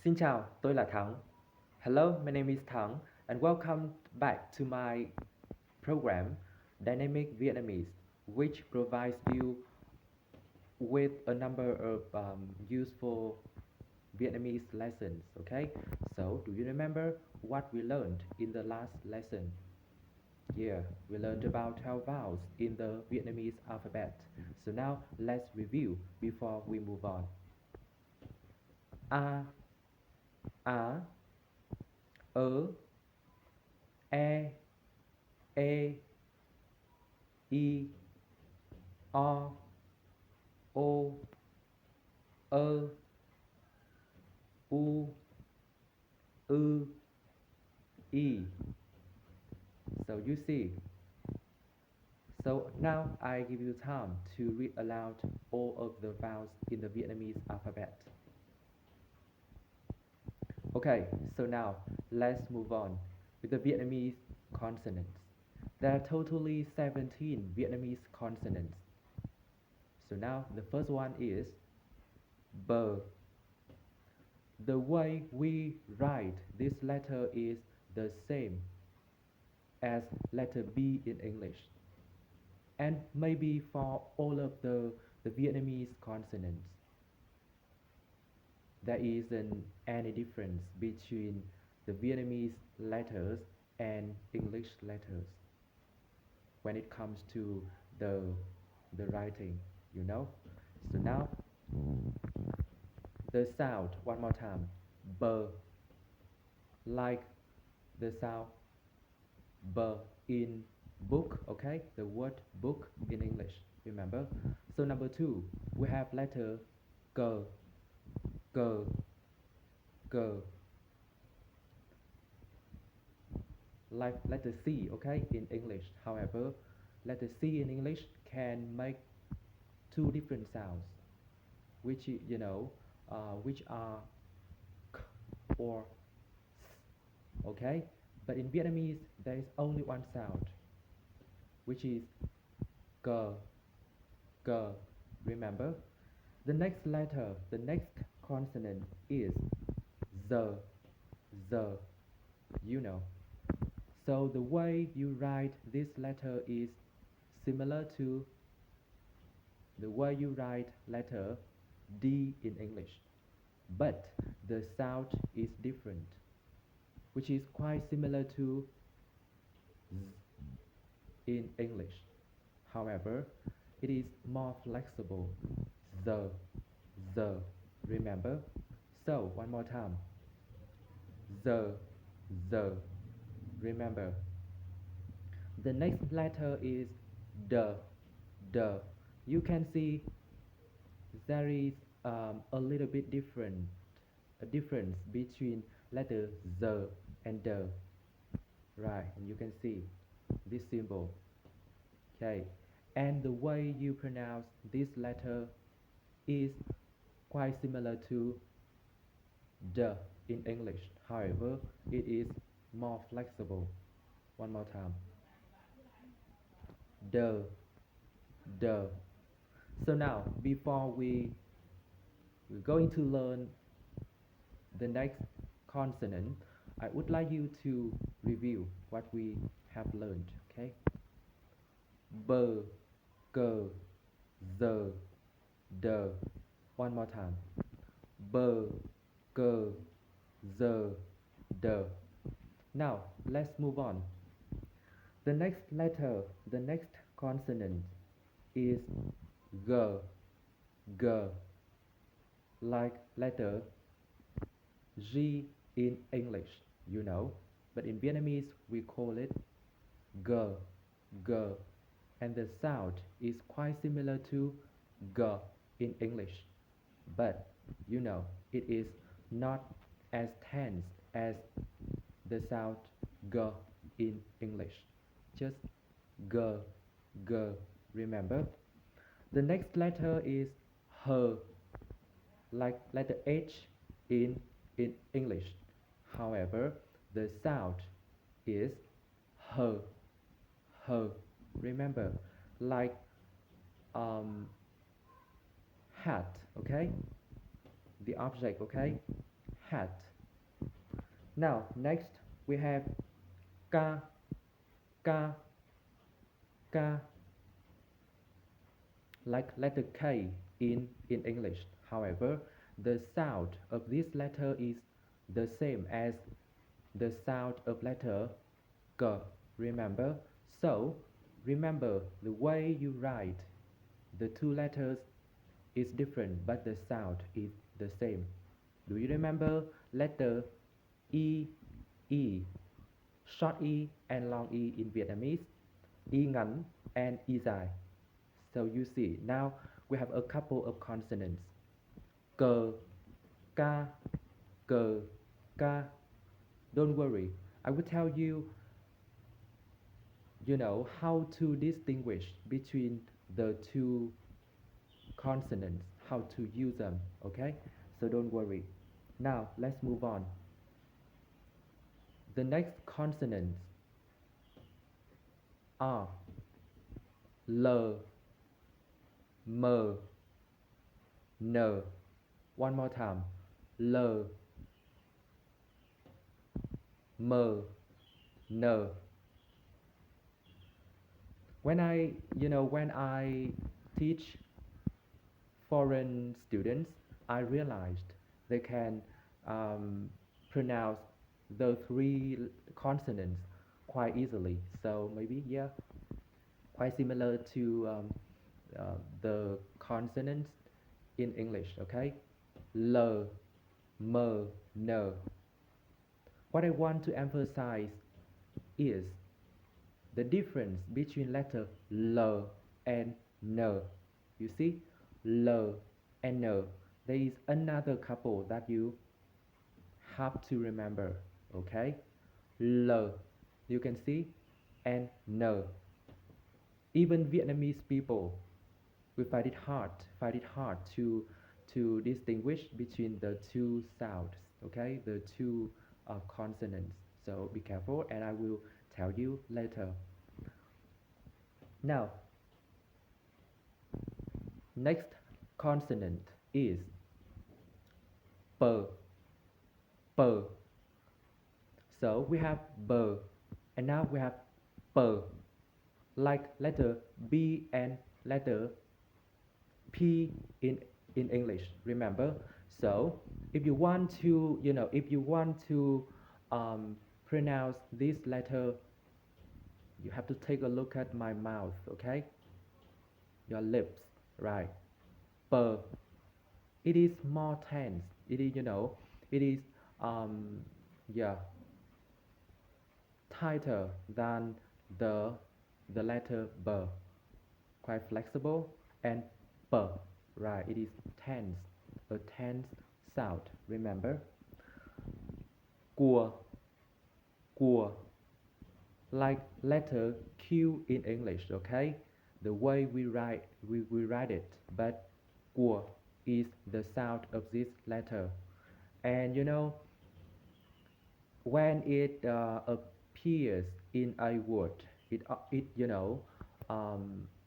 Xin chào, tôi là Thắng. Hello, my name is Thắng and welcome back to my program Dynamic Vietnamese, which provides you with a number of useful Vietnamese lessons. Okay, so do you remember what we learned in the last lesson? Yeah, we learned about 12 vowels in the Vietnamese alphabet. So now let's review before we move on. A, a, ơ, e, e, i, o, o, ơ, u, ư, y. So you see. So now I give you time to read aloud all of the vowels in the Vietnamese alphabet. Okay, so now let's move on with the Vietnamese consonants. There are totally 17 Vietnamese consonants. So now the first one is B. The way we write this letter is the same as letter B in English. And maybe for all of the Vietnamese consonants, there isn't any difference between the Vietnamese letters and English letters when it comes to the writing, you know. So now the sound one more time, b, like the sound b in book, okay, the word book in English, remember. So number two, we have letter g, g, g, like letter C, okay, in English. However, letter C in English can make two different sounds, which which are k or s, okay. But in Vietnamese, there is only one sound, which is g, g. Remember, the next letter, the next consonant is z, z. You know. So the way you write this letter is similar to the way you write letter D in English, but the sound is different, which is quite similar to Z in English. However, it is more flexible. The, remember? So, one more time. The, remember. The next letter is the, You can see there is a little bit a difference between letter the and the, right? And you can see this symbol, okay? And the way you pronounce this letter is quite similar to the in English. However, it is more flexible. One more time. The, the. So now, before we're going to learn the next consonant, I would like you to review what we have learned, okay? B, g, z, d. One more time. B, g, z, d. Now, let's move on. The next letter, the next consonant is g, g, like letter G in English, you know, but in Vietnamese we call it g, g, and the sound is quite similar to g in English, but you know, it is not as tense as the sound g in English. Just g, g, remember? The next letter is h, like letter H in English. However, the sound is h, h. Remember, like hat, okay? The object, okay? hat. Now next we have ka, ka, ka, like letter K in English. However, the sound of this letter is the same as the sound of letter K. Remember? So, remember the way you write the two letters is different, but the sound is the same. Do you remember letter E, E, short E and long E in Vietnamese? E ngắn and E dài. So you see, now we have a couple of consonants. K, ka, k, ka. Don't worry, I will tell you, how to distinguish between the two consonants, how to use them, okay? So don't worry. Now let's move on. The next consonants are L, M, N. One more time. L, M, N. When I teach foreign students, I realized they can pronounce the three consonants quite easily. So maybe, yeah, quite similar to the consonants in English, okay? L, M, N. What I want to emphasize is the difference between letter L and N. You see, L and N. There is another couple that you have to remember, okay? L, you can see, and N. Even Vietnamese people, we find it hard to distinguish between the two sounds, okay? The two consonants. So be careful, and I will tell you later. Now, next consonant is P, P. So we have B, and now we have P, like letter B and letter P in English. Remember? So if you want to, pronounce this letter, you have to take a look at my mouth, okay? Your lips, right? P. It is more tense. It is, it is, yeah, tighter than the letter B. Quite flexible, and P, right? It is tense, a tense sound. Remember? Cua, cua, like letter Q in English, okay? The way we write it, but cua is the sound of this letter. And when it appears in a word, it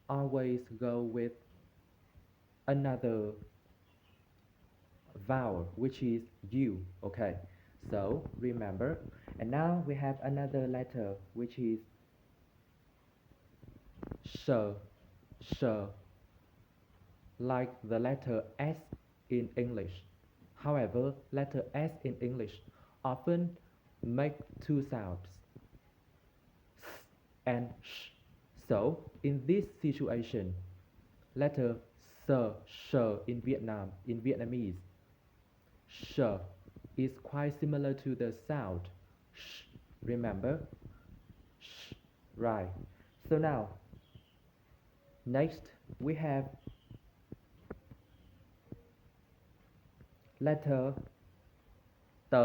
always go with another vowel, which is U, okay? So remember. And now we have another letter, which is sh, sh, like the letter S in English. However, letter S in English often make two sounds, s and sh. So in this situation, letter s, sh in Vietnamese, sh is quite similar to the sound sh. Remember? Sh, right. So now, next we have letter t,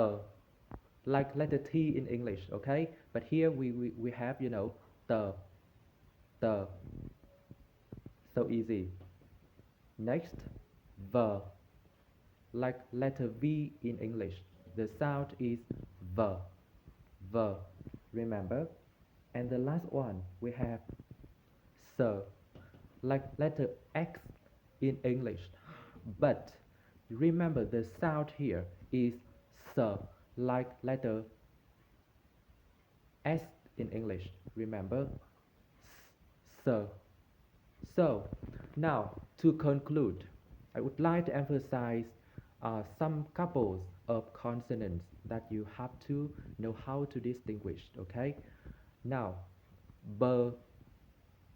like letter T in English, okay? But here we have, t, t. So easy. Next, v, like letter V in English. The sound is v, v. Remember? And the last one we have s, like letter X in English. But remember, the sound here is s, S, like letter S in English. Remember, S. So, now to conclude, I would like to emphasize some couples of consonants that you have to know how to distinguish. Okay. Now, B,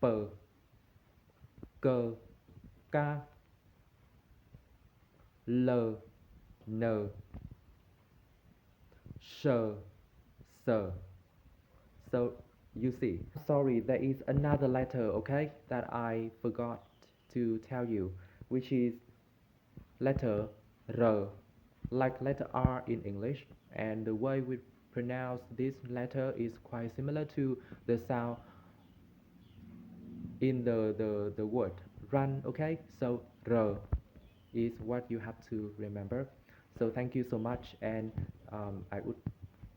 P, K, K, L, N, Sh, S. So you see, sorry, there is another letter, okay, that I forgot to tell you, which is letter R, like letter R in English, and the way we pronounce this letter is quite similar to the sound in the word run, okay? So R is what you have to remember. So thank you so much, and I would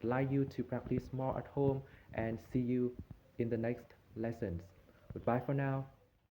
like you to practice more at home and see you in the next lessons. Goodbye for now.